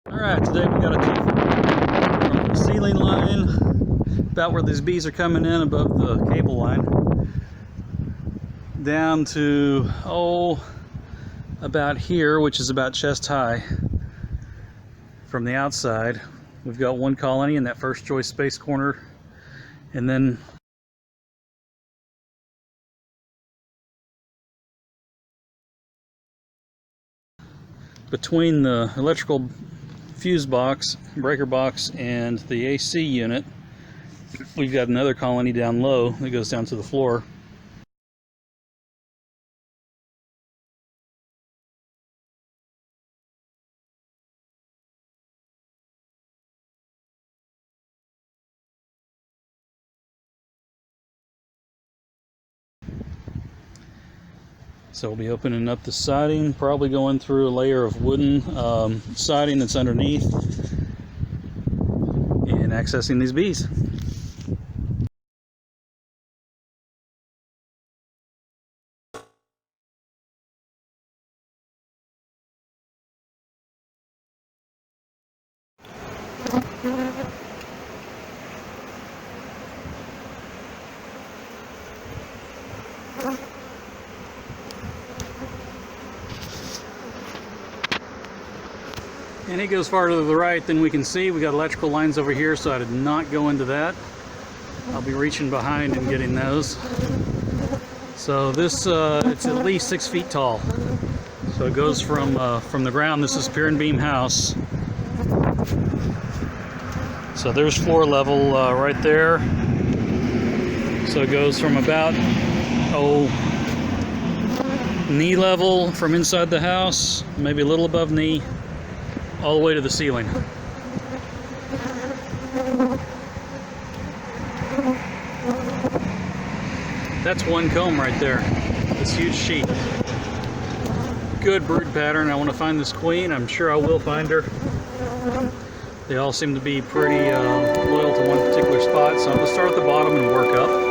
Alright, today we got a tour from the ceiling line, about where these bees are coming in above the cable line, down to, about here, which is about chest high. From the outside, we've got one colony in that first choice space corner, and then between the electrical fuse box, breaker box, and the AC unit, we've got another colony down low that goes down to the floor. So we'll be opening up the siding, probably going through a layer of wooden siding that's underneath, and accessing these bees. And it goes farther to the right than we can see. We got electrical lines over here, so I did not go into that. I'll be reaching behind and getting those. So this, it's at least 6 feet tall. So it goes from the ground. This is pier and beam house. So there's floor level right there. So it goes from about knee level from inside the house, maybe a little above knee, all the way to the ceiling. That's one comb right there, this huge sheet. Good brood pattern. I want to find this queen. I'm sure I will find her. They all seem to be pretty loyal to one particular spot, so I'm going to start at the bottom and work up.